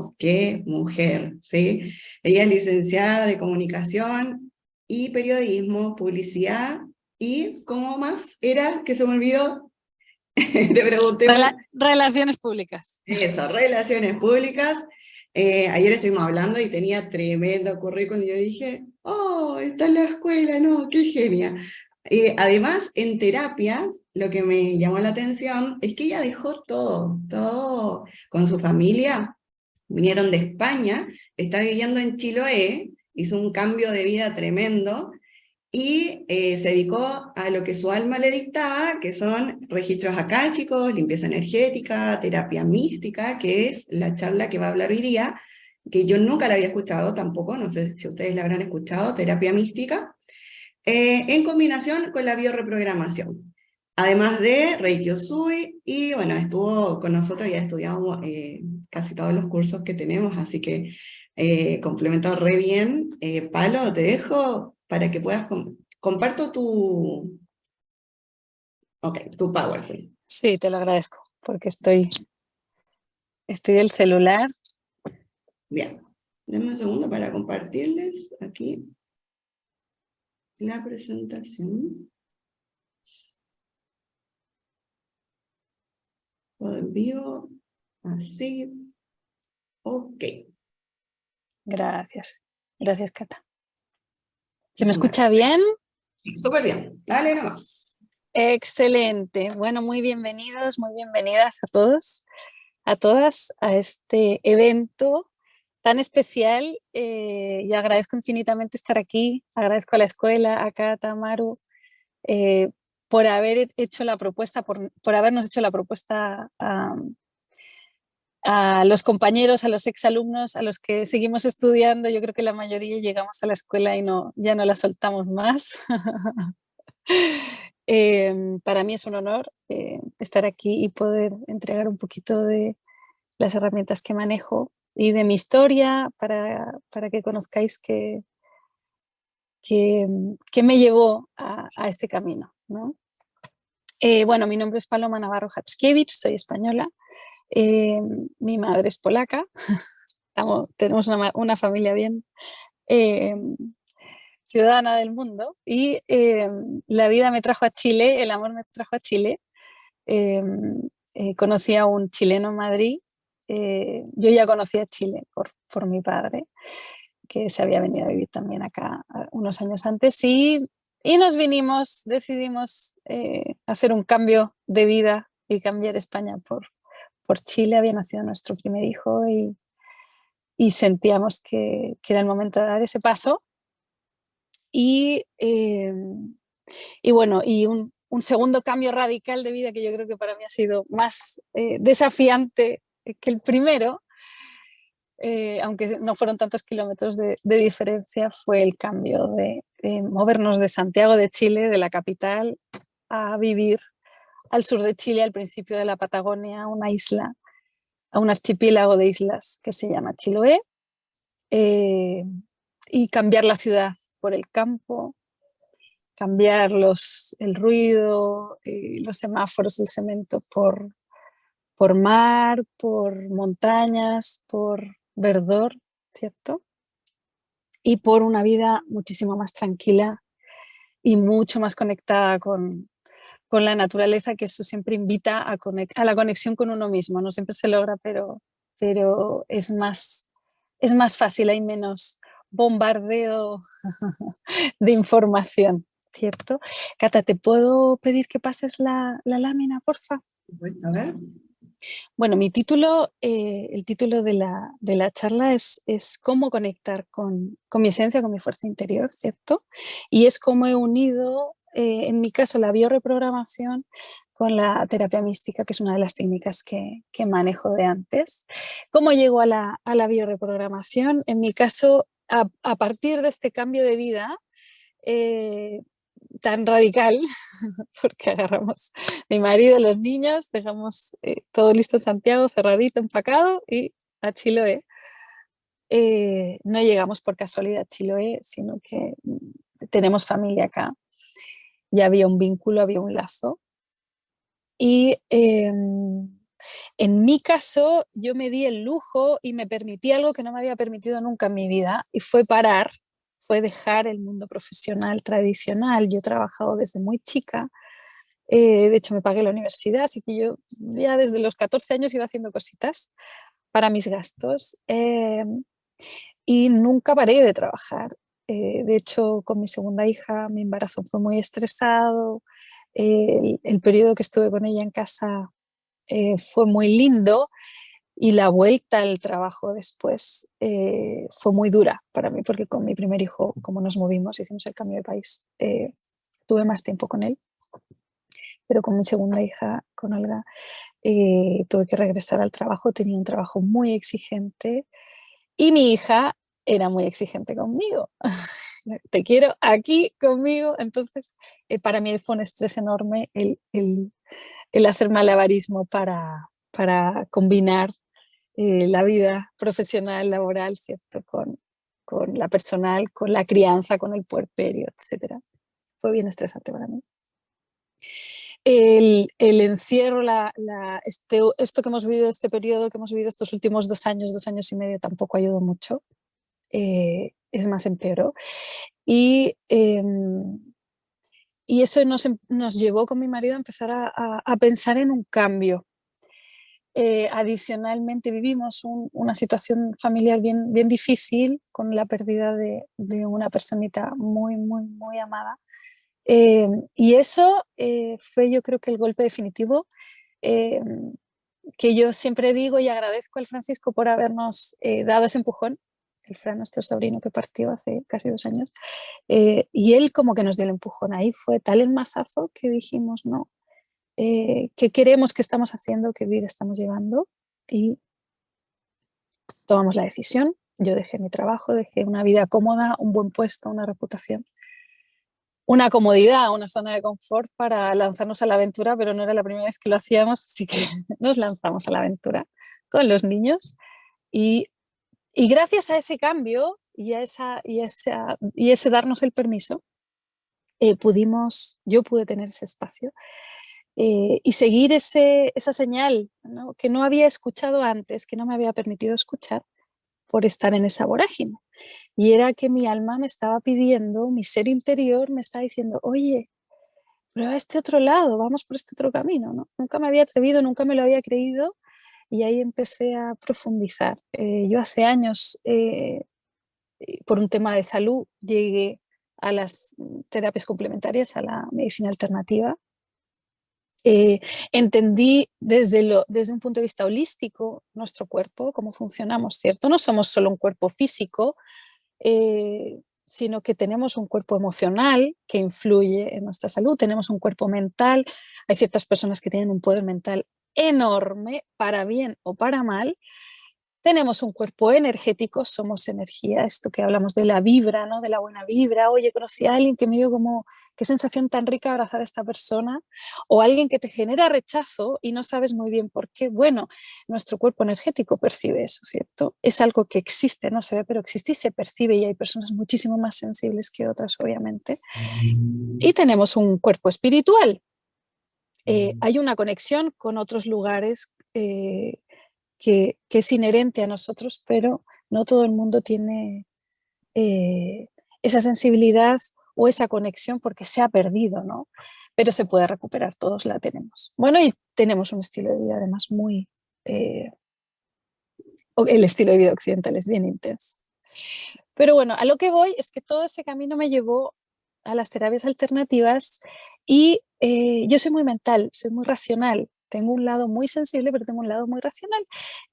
wow, qué mujer, ¿sí? Ella es licenciada de Comunicación y Periodismo, Publicidad, y ¿cómo más era? Que se me olvidó, te pregunté por Relaciones públicas. eso, Relaciones Públicas. Ayer estuvimos hablando y tenía tremendo currículum, y yo dije, oh, está en la escuela, no, qué genia. Además, en terapias, lo que me llamó la atención es que ella dejó todo, todo con su familia. Vinieron de España, está viviendo en Chiloé, hizo un cambio de vida tremendo y se dedicó a lo que su alma le dictaba, que son registros akáshicos, limpieza energética, terapia mística, que es la charla que va a hablar hoy día, que yo nunca la había escuchado tampoco, no sé si ustedes la habrán escuchado, terapia mística, en combinación con la biorreprogramación. Además de Reiki Usui, y bueno, estuvo con nosotros, ya estudiamos casi todos los cursos que tenemos, así que complementado re bien. Palo, te dejo para que puedas, comparto tu PowerPoint. Sí, te lo agradezco, porque estoy del celular. Bien, denme un segundo para compartirles aquí la presentación. Todo en vivo, así, ok. Gracias. Gracias, Cata. ¿Se me escucha bien? Sí, súper bien, dale nomás. Excelente. Bueno, muy bienvenidos, muy bienvenidas a todos, a todas, a este evento tan especial. Yo agradezco infinitamente estar aquí, agradezco a la escuela, a Cata, a Maru, por haber hecho la propuesta, por habernos hecho la propuesta a los compañeros, a los exalumnos, a los que seguimos estudiando. Yo creo que la mayoría llegamos a la escuela y ya no la soltamos más. Para mí es un honor estar aquí y poder entregar un poquito de las herramientas que manejo y de mi historia para que conozcáis qué me llevó a este camino, ¿no? Bueno, mi nombre es Paloma Navarro Jackiewicz, soy española. Mi madre es polaca. Tenemos una familia bien ciudadana del mundo, y la vida me trajo a Chile, el amor me trajo a Chile. Conocí a un chileno en Madrid. Yo ya conocía Chile por mi padre, que se había venido a vivir también acá unos años antes, y decidimos hacer un cambio de vida y cambiar España por Chile. Había nacido nuestro primer hijo y sentíamos que era el momento de dar ese paso. Y bueno, y un segundo cambio radical de vida que yo creo que para mí ha sido más desafiante que el primero, aunque no fueron tantos kilómetros de diferencia, fue el cambio de movernos de Santiago de Chile, de la capital, a vivir al sur de Chile, al principio de la Patagonia, una isla, a un archipiélago de islas que se llama Chiloé, y cambiar la ciudad por el campo, cambiar el ruido, los semáforos, el cemento por mar, por montañas, por verdor, ¿cierto? Y por una vida muchísimo más tranquila y mucho más conectada con la naturaleza, que eso siempre invita a la conexión con uno mismo. No siempre se logra, pero es más fácil, hay menos bombardeo de información, ¿cierto? Cata, ¿te puedo pedir que pases la lámina, porfa? A ver. Bueno, mi título, el título de la charla es cómo conectar con mi esencia, con mi fuerza interior, ¿cierto? Y es cómo he unido, en mi caso, la biorreprogramación con la terapia mística, que es una de las técnicas que manejo de antes. ¿Cómo llego a la biorreprogramación? En mi caso, a partir de este cambio de vida tan radical, porque agarramos mi marido, los niños, dejamos todo listo en Santiago, cerradito, empacado, y a Chiloé. No llegamos por casualidad a Chiloé, sino que tenemos familia acá. Ya había un vínculo, había un lazo. Y En mi caso, yo me di el lujo y me permití algo que no me había permitido nunca en mi vida, y fue dejar el mundo profesional tradicional. Yo he trabajado desde muy chica, de hecho me pagué la universidad, así que yo ya desde los 14 años iba haciendo cositas para mis gastos, y nunca paré de trabajar. De hecho, con mi segunda hija, mi embarazo fue muy estresado, el periodo que estuve con ella en casa fue muy lindo, y la vuelta al trabajo después fue muy dura para mí, porque con mi primer hijo, como nos movimos, hicimos el cambio de país, tuve más tiempo con él, pero con mi segunda hija, con Olga, tuve que regresar al trabajo. Tenía un trabajo muy exigente y mi hija era muy exigente conmigo. Te quiero aquí conmigo. Entonces, para mí fue un estrés enorme el hacer malabarismo para combinar la vida profesional, laboral, ¿cierto? Con la personal, con la crianza, con el puerperio, etcétera. Fue bien estresante para mí. El encierro, esto que hemos vivido, este periodo que hemos vivido estos últimos 2 años y medio, tampoco ayudó mucho. Es más, empeoró. Y, eh, y eso nos llevó con mi marido a empezar a pensar en un cambio. Adicionalmente vivimos una situación familiar bien, bien difícil, con la pérdida de una personita muy, muy, muy amada. Y eso fue, yo creo, que el golpe definitivo, eh, que yo siempre digo, y agradezco al Francisco por habernos dado ese empujón. El Fran, nuestro sobrino, que partió hace casi 2 años, y él como que nos dio el empujón. Ahí fue tal el mazazo que dijimos, no, ¿qué queremos, qué estamos haciendo, qué vida estamos llevando? Y tomamos la decisión. Yo dejé mi trabajo, dejé una vida cómoda, un buen puesto, una reputación, una comodidad, una zona de confort, para lanzarnos a la aventura, pero no era la primera vez que lo hacíamos, así que nos lanzamos a la aventura con los niños. Y, y gracias a ese cambio y ese darnos el permiso, yo pude tener ese espacio, y seguir esa señal, ¿no? Que no había escuchado antes, que no me había permitido escuchar por estar en esa vorágine. Y era que mi alma me estaba pidiendo, mi ser interior me estaba diciendo, oye, prueba este otro lado, vamos por este otro camino, ¿no? Nunca me había atrevido, nunca me lo había creído, y ahí empecé a profundizar. Yo hace años, por un tema de salud, llegué a las terapias complementarias, a la medicina alternativa. Entendí desde un punto de vista holístico nuestro cuerpo, cómo funcionamos, ¿cierto? No somos solo un cuerpo físico, sino que tenemos un cuerpo emocional que influye en nuestra salud, tenemos un cuerpo mental. Hay ciertas personas que tienen un poder mental enorme, para bien o para mal. Tenemos un cuerpo energético, somos energía, esto que hablamos de la vibra, ¿no? De la buena vibra. Oye, conocí a alguien que me dio como, qué sensación tan rica abrazar a esta persona, o alguien que te genera rechazo y no sabes muy bien por qué. Bueno, nuestro cuerpo energético percibe eso, ¿cierto? Es algo que existe, no se ve, pero existe y se percibe, y hay personas muchísimo más sensibles que otras, obviamente. Y tenemos un cuerpo espiritual. Hay una conexión con otros lugares, que es inherente a nosotros, pero no todo el mundo tiene esa sensibilidad o esa conexión, porque se ha perdido, ¿no? Pero se puede recuperar, todos la tenemos. Bueno, y tenemos un estilo de vida además eh, el estilo de vida occidental es bien intenso. Pero bueno, a lo que voy es que todo ese camino me llevó a las terapias alternativas, y yo soy muy mental, soy muy racional. Tengo un lado muy sensible, pero tengo un lado muy racional.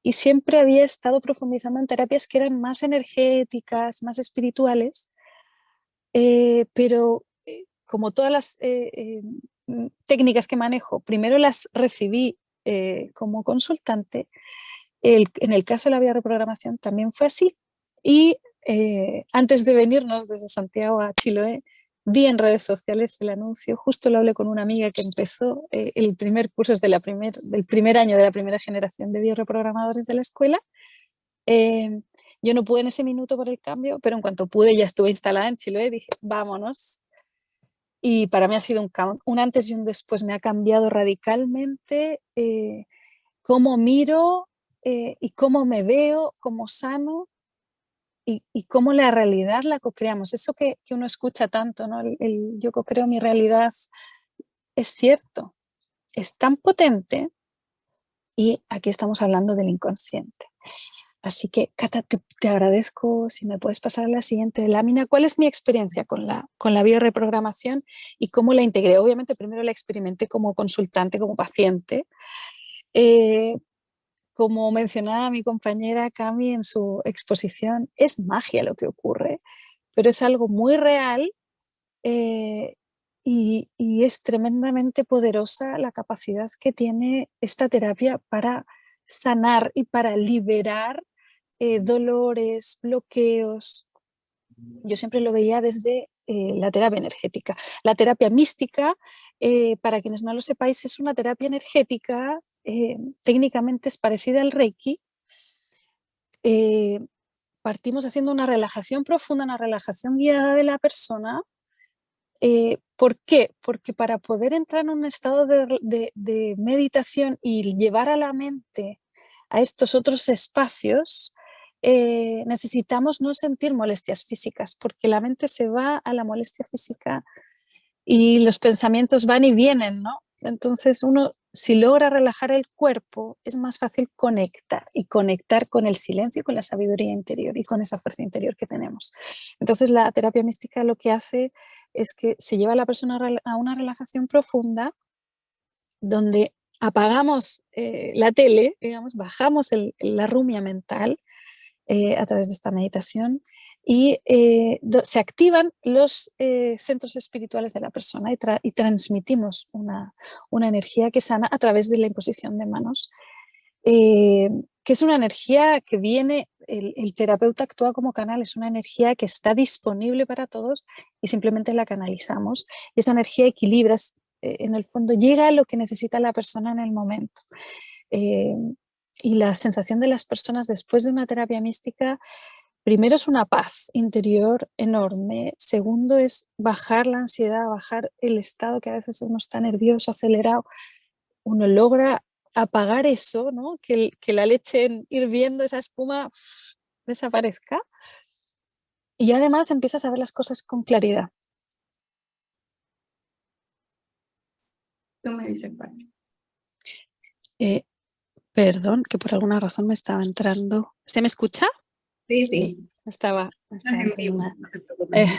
Y siempre había estado profundizando en terapias que eran más energéticas, más espirituales, pero como todas las técnicas que manejo, primero las recibí como consultante. En el caso de la bioreprogramación también fue así. Y antes de venirnos desde Santiago a Chiloé, vi en redes sociales el anuncio. Justo lo hablé con una amiga que empezó el primer curso, del primer año de la primera generación de bioreprogramadores de la escuela. Yo no pude en ese minuto por el cambio, pero en cuanto pude ya estuve instalada en Chiloé, dije, vámonos. Y para mí ha sido un antes y un después, me ha cambiado radicalmente. cómo miro y cómo me veo, cómo sano y cómo la realidad la co-creamos. Eso que uno escucha tanto, ¿no? Yo co-creo mi realidad, es cierto, es tan potente y aquí estamos hablando del inconsciente. Así que, Cata, te agradezco si me puedes pasar a la siguiente lámina. ¿Cuál es mi experiencia con la bioreprogramación y cómo la integré? Obviamente, primero la experimenté como consultante, como paciente. Como mencionaba mi compañera Cami en su exposición, es magia lo que ocurre, pero es algo muy real eh, y es tremendamente poderosa la capacidad que tiene esta terapia para sanar y para liberar dolores, bloqueos. Yo siempre lo veía desde la terapia energética. La terapia mística, para quienes no lo sepáis, es una terapia energética, técnicamente es parecida al Reiki. Partimos haciendo una relajación profunda, una relajación guiada de la persona. ¿Por qué? Porque para poder entrar en un estado de meditación y llevar a la mente a estos otros espacios, necesitamos no sentir molestias físicas, porque la mente se va a la molestia física y los pensamientos van y vienen, ¿no? Entonces uno, si logra relajar el cuerpo, es más fácil conectar y conectar con el silencio, con la sabiduría interior y con esa fuerza interior que tenemos. Entonces la terapia mística lo que hace es que se lleva a la persona a una relajación profunda donde apagamos la tele, digamos, bajamos la rumia mental a través de esta meditación y se activan los centros espirituales de la persona y transmitimos una energía que sana a través de la imposición de manos, que es una energía que viene, el terapeuta actúa como canal, es una energía que está disponible para todos y simplemente la canalizamos. Y esa energía equilibra, en el fondo llega a lo que necesita la persona en el momento. Eh, y la sensación de las personas después de una terapia mística, primero es una paz interior enorme, segundo es bajar la ansiedad, bajar el estado que a veces uno está nervioso, acelerado, uno logra apagar eso, ¿no? Que la leche hirviendo, esa espuma desaparezca y además empiezas a ver las cosas con claridad. Tú me dices cuál. Perdón, que por alguna razón me estaba entrando. ¿Se me escucha? Sí, Sí, sí. estaba Estás en entrando vivo, una. no te preocupes.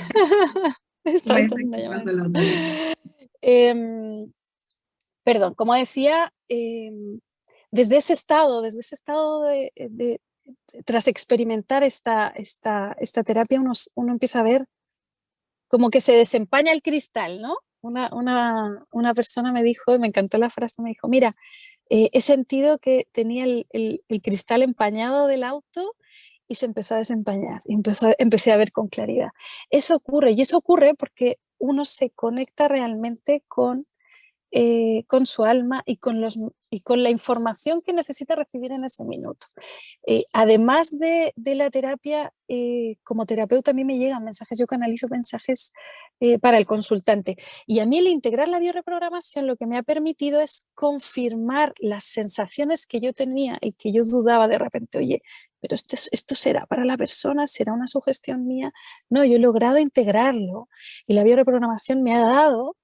Tú Estaba me entrando dices una qué llamada. pasó la otra vez. Perdón, como decía, desde ese estado tras experimentar esta terapia, uno empieza a ver como que se desempaña el cristal, ¿no? Una persona me dijo, y me encantó la frase, me dijo, mira, he sentido que tenía el cristal empañado del auto y se empezó a desempañar y empecé a ver con claridad. Eso ocurre y eso ocurre porque uno se conecta realmente con su alma y con la información que necesita recibir en ese minuto. Además de la terapia, como terapeuta a mí me llegan mensajes, yo canalizo mensajes para el consultante. Y a mí el integrar la bioreprogramación lo que me ha permitido es confirmar las sensaciones que yo tenía y que yo dudaba de repente, oye, pero esto será para la persona, será una sugestión mía. No, yo he logrado integrarlo y la bioreprogramación me ha dado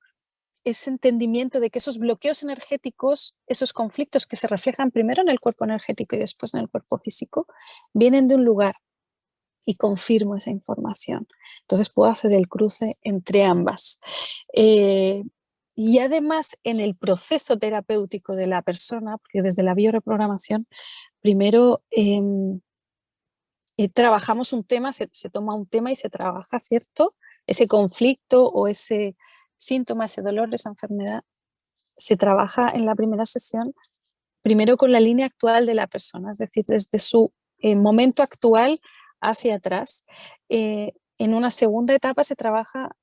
ese entendimiento de que esos bloqueos energéticos, esos conflictos que se reflejan primero en el cuerpo energético y después en el cuerpo físico, vienen de un lugar y confirmo esa información. Entonces puedo hacer el cruce entre ambas. Y además en el proceso terapéutico de la persona, porque desde la bioreprogramación, primero trabajamos un tema, se toma un tema y se trabaja, ¿cierto? Ese conflicto o ese síntoma, ese dolor, esa enfermedad, se trabaja en la primera sesión primero con la línea actual de la persona, es decir, desde su momento actual hacia atrás. En una segunda etapa se trabaja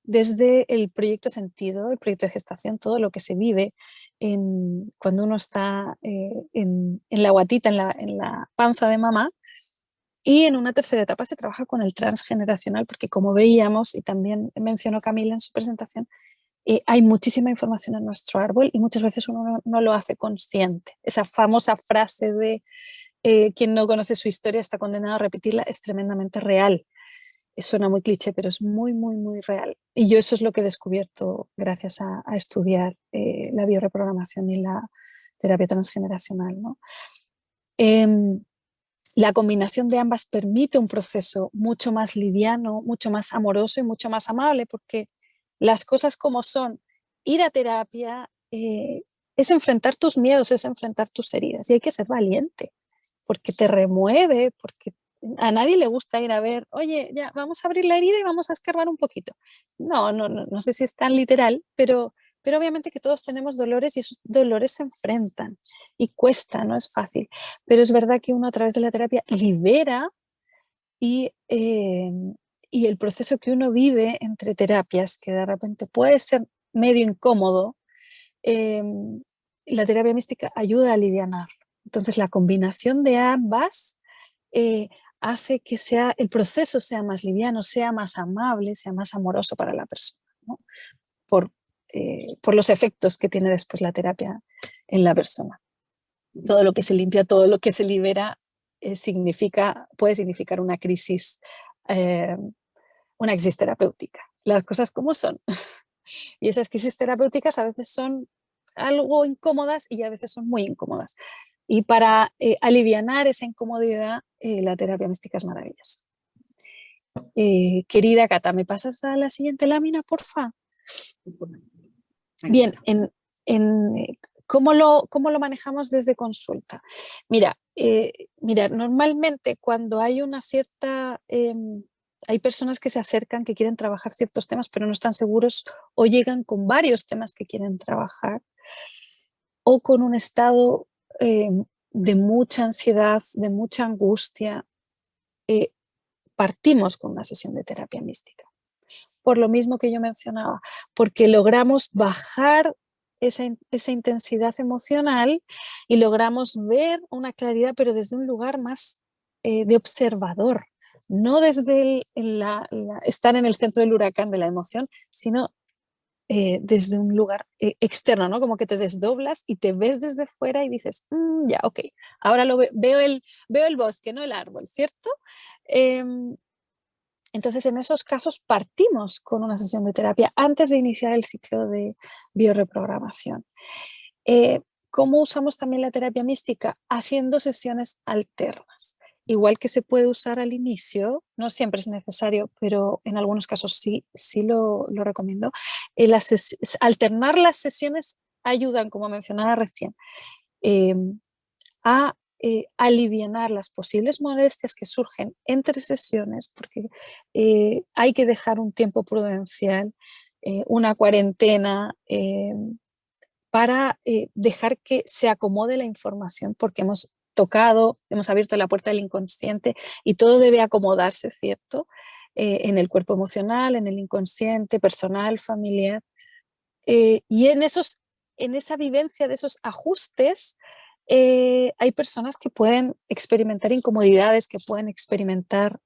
desde el proyecto sentido, el proyecto de gestación, todo lo que se vive cuando uno está en la guatita, en la panza de mamá. Y en una tercera etapa se trabaja con el transgeneracional, porque como veíamos, y también mencionó Camila en su presentación, hay muchísima información en nuestro árbol y muchas veces uno no lo hace consciente. Esa famosa frase de quien no conoce su historia está condenado a repetirla es tremendamente real. Suena muy cliché, pero es muy, muy, muy real. Y yo eso es lo que he descubierto gracias a estudiar la bioreprogramación y la terapia transgeneracional, ¿no? La combinación de ambas permite un proceso mucho más liviano, mucho más amoroso y mucho más amable, porque las cosas como son, ir a terapia es enfrentar tus miedos, es enfrentar tus heridas y hay que ser valiente, porque te remueve, porque a nadie le gusta ir a ver, oye, ya vamos a abrir la herida y vamos a escarbar un poquito. No sé si es tan literal, pero obviamente que todos tenemos dolores y esos dolores se enfrentan y cuesta, no es fácil. Pero es verdad que uno a través de la terapia libera y, y el proceso que uno vive entre terapias, que de repente puede ser medio incómodo, eh, la terapia mística ayuda a alivianarlo. Entonces la combinación de ambas eh, hace que el proceso sea más liviano, sea más amable, sea más amoroso para la persona, ¿no? Por los efectos que tiene después la terapia en la persona. Todo lo que se limpia, todo lo que se libera, puede significar eh, una crisis terapéutica. Las cosas como son. Y esas crisis terapéuticas a veces son algo incómodas y a veces son muy incómodas. Y para alivianar esa incomodidad, la terapia mística es maravillosa. Querida Cata, ¿me pasas a la siguiente lámina, porfa? Aquí Bien, está. ¿cómo lo manejamos desde consulta? Mira, normalmente cuando hay una cierta... hay personas que se acercan, que quieren trabajar ciertos temas, pero no están seguros o llegan con varios temas que quieren trabajar o con un estado de mucha ansiedad, de mucha angustia. eh, Partimos con una sesión de terapia mística. Por lo mismo que yo mencionaba, porque logramos bajar esa intensidad emocional y logramos ver una claridad, pero desde un lugar más de observador, no desde estar en el centro del huracán de la emoción, sino desde un lugar externo, ¿no? Como que te desdoblas y te ves desde fuera y dices, ya, ok, ahora veo el bosque, no el árbol, ¿cierto? Em, entonces, en esos casos partimos con una sesión de terapia antes de iniciar el ciclo de bioreprogramación. ¿Cómo usamos también la terapia mística? Haciendo sesiones alternas. Igual que se puede usar al inicio, no siempre es necesario, pero en algunos casos sí lo recomiendo. Alternar las sesiones ayudan, como mencionaba recién, eh, a alivianar las posibles molestias que surgen entre sesiones, porque hay que dejar un tiempo prudencial, una cuarentena, para dejar que se acomode la información, porque hemos abierto la puerta del inconsciente y todo debe acomodarse, ¿cierto? En el cuerpo emocional, en el inconsciente, personal, familiar. Y en esa vivencia de esos ajustes, hay personas que pueden experimentar incomodidades, que pueden experimentar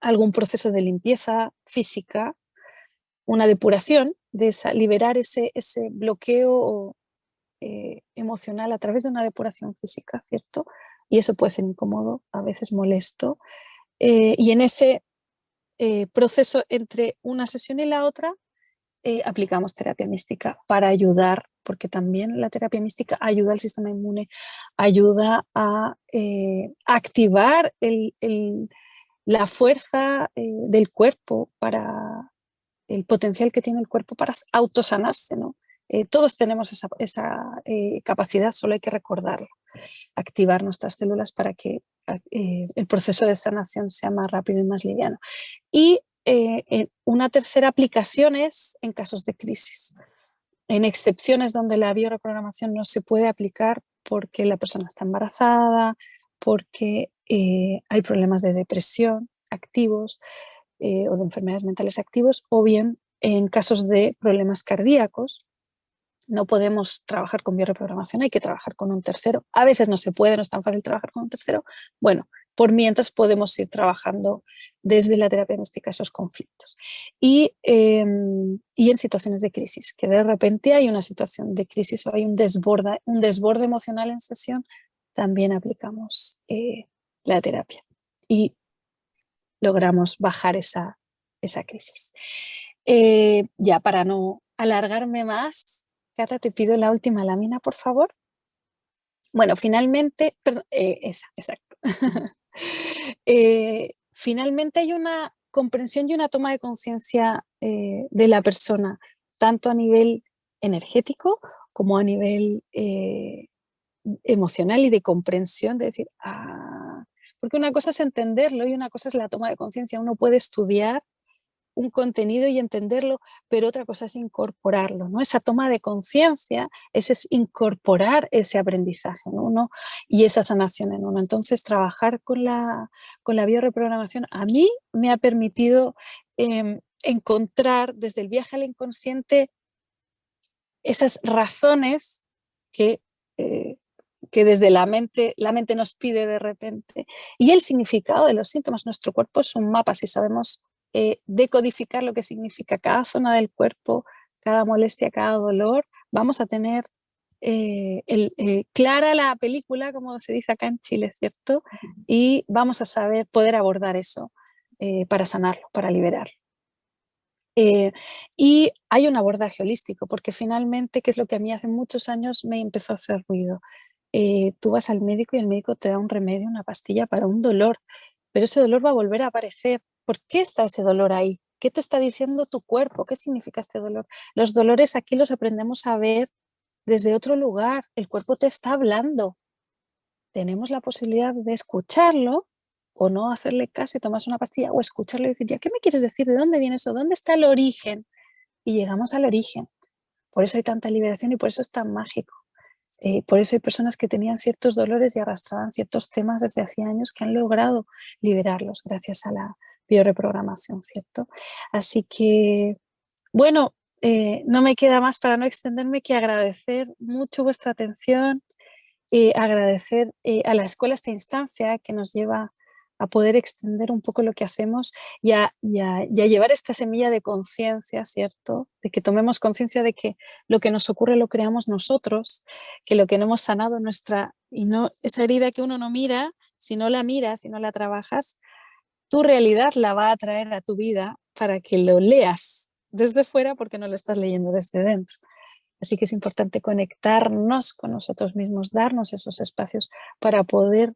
algún proceso de limpieza física, una depuración, liberar ese bloqueo emocional a través de una depuración física, ¿cierto? Y eso puede ser incómodo, a veces molesto. Y en ese proceso entre una sesión y la otra, aplicamos terapia mística para ayudar, porque también la terapia mística ayuda al sistema inmune, ayuda a activar la fuerza del cuerpo, para el potencial que tiene el cuerpo para autosanarse, ¿no? Todos tenemos esa capacidad, solo hay que recordarla, activar nuestras células para que el proceso de sanación sea más rápido y más liviano. Y una tercera aplicación es en casos de crisis, en excepciones donde la bioreprogramación no se puede aplicar porque la persona está embarazada, porque hay problemas de depresión activos, o de enfermedades mentales activos, o bien en casos de problemas cardíacos. No podemos trabajar con bioreprogramación, hay que trabajar con un tercero. A veces no se puede, no es tan fácil trabajar con un tercero. Bueno, por mientras podemos ir trabajando desde la terapia mística esos conflictos. Y en situaciones de crisis, que de repente hay una situación de crisis o hay un desborde emocional en sesión, también aplicamos la terapia y logramos bajar esa crisis. Ya para no alargarme más, Cata, te pido la última lámina, por favor. Bueno, finalmente, perdón, esa, exacto. Finalmente hay una comprensión y una toma de conciencia de la persona, tanto a nivel energético como a nivel emocional y de comprensión, de decir, porque una cosa es entenderlo y una cosa es la toma de conciencia. Uno puede estudiar un contenido y entenderlo, pero otra cosa es incorporarlo, ¿no? Esa toma de conciencia, ese es incorporar ese aprendizaje en uno y esa sanación en uno. Entonces, trabajar con la bioreprogramación a mí me ha permitido encontrar desde el viaje al inconsciente esas razones que desde la mente nos pide de repente. Y el significado de los síntomas, nuestro cuerpo es un mapa, si sabemos decodificar lo que significa cada zona del cuerpo, cada molestia, cada dolor, vamos a tener clara la película, como se dice acá en Chile, ¿cierto? Y vamos a saber poder abordar eso para sanarlo, para liberarlo. Y hay un abordaje holístico, porque finalmente, que es lo que a mí hace muchos años me empezó a hacer ruido. Tú vas al médico y el médico te da un remedio, una pastilla para un dolor, pero ese dolor va a volver a aparecer. ¿Por qué está ese dolor ahí? ¿Qué te está diciendo tu cuerpo? ¿Qué significa este dolor? Los dolores aquí los aprendemos a ver desde otro lugar. El cuerpo te está hablando. Tenemos la posibilidad de escucharlo o no hacerle caso y tomarse una pastilla o escucharlo y decir, ¿ya qué me quieres decir? ¿De dónde viene eso? ¿Dónde está el origen? Y llegamos al origen. Por eso hay tanta liberación y por eso es tan mágico. Por eso hay personas que tenían ciertos dolores y arrastraban ciertos temas desde hacía años que han logrado liberarlos gracias a la bioreprogramación, ¿cierto? Así que, bueno, no me queda más para no extenderme que agradecer mucho vuestra atención, agradecer a la escuela esta instancia que nos lleva a poder extender un poco lo que hacemos y a llevar esta semilla de conciencia, ¿cierto? De que tomemos conciencia de que lo que nos ocurre lo creamos nosotros, que lo que no hemos sanado y no esa herida que uno no mira, si no la miras, si no la trabajas, tu realidad la va a traer a tu vida para que lo leas desde fuera porque no lo estás leyendo desde dentro. Así que es importante conectarnos con nosotros mismos, darnos esos espacios para poder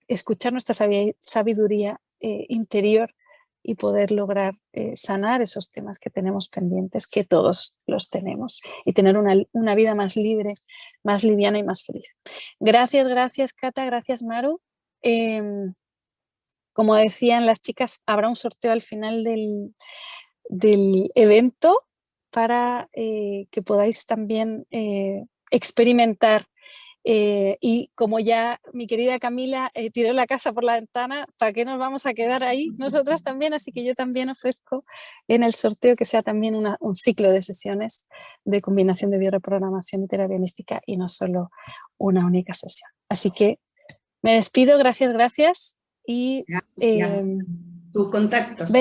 escuchar nuestra sabiduría interior y poder lograr sanar esos temas que tenemos pendientes, que todos los tenemos, y tener una vida más libre, más liviana y más feliz. Gracias, Cata, gracias, Maru. Como decían las chicas, habrá un sorteo al final del evento para que podáis también experimentar. Y como ya mi querida Camila tiró la casa por la ventana, ¿para qué nos vamos a quedar ahí? Nosotras también, así que yo también ofrezco en el sorteo que sea también un ciclo de sesiones de combinación de bioreprogramación y terapia mística y no solo una única sesión. Así que me despido, gracias. Y tus contactos.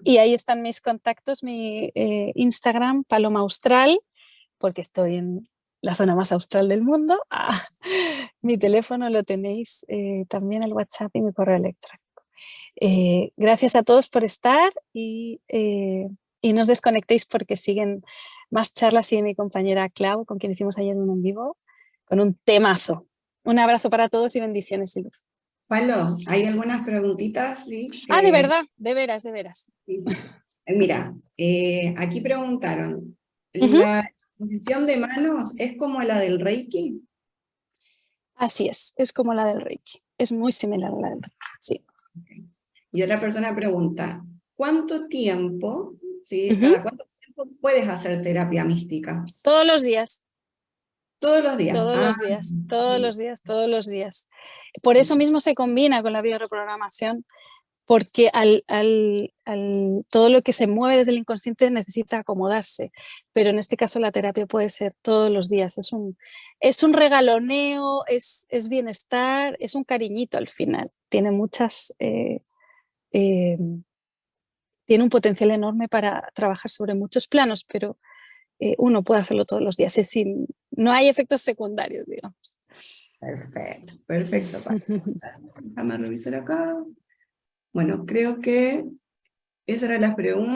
Y ahí están mis contactos, mi Instagram, Paloma Austral, porque estoy en la zona más austral del mundo. Mi teléfono lo tenéis también, el WhatsApp y mi correo electrónico. Gracias a todos por estar y no os desconectéis porque siguen más charlas y de mi compañera Clau, con quien hicimos ayer un en vivo, con un temazo. Un abrazo para todos y bendiciones y luz. Palo, hay algunas preguntitas, ¿sí? De verdad, de veras. Sí. Mira, aquí preguntaron, ¿la posición de manos es como la del Reiki? Así es como la del Reiki, es muy similar a la del Reiki, sí. Okay. Y otra persona pregunta, ¿cuánto tiempo, sí, cada cuánto tiempo puedes hacer terapia mística? Todos los días. Todos los días. Todos los días. Por eso mismo se combina con la bioreprogramación, porque todo lo que se mueve desde el inconsciente necesita acomodarse, pero en este caso la terapia puede ser todos los días, es un regaloneo, es bienestar, es un cariñito al final, tiene eh, tiene un potencial enorme para trabajar sobre muchos planos, pero uno puede hacerlo todos los días, no hay efectos secundarios, digamos. Perfecto, perfecto. Déjame revisar acá. Bueno, creo que esas eran las preguntas.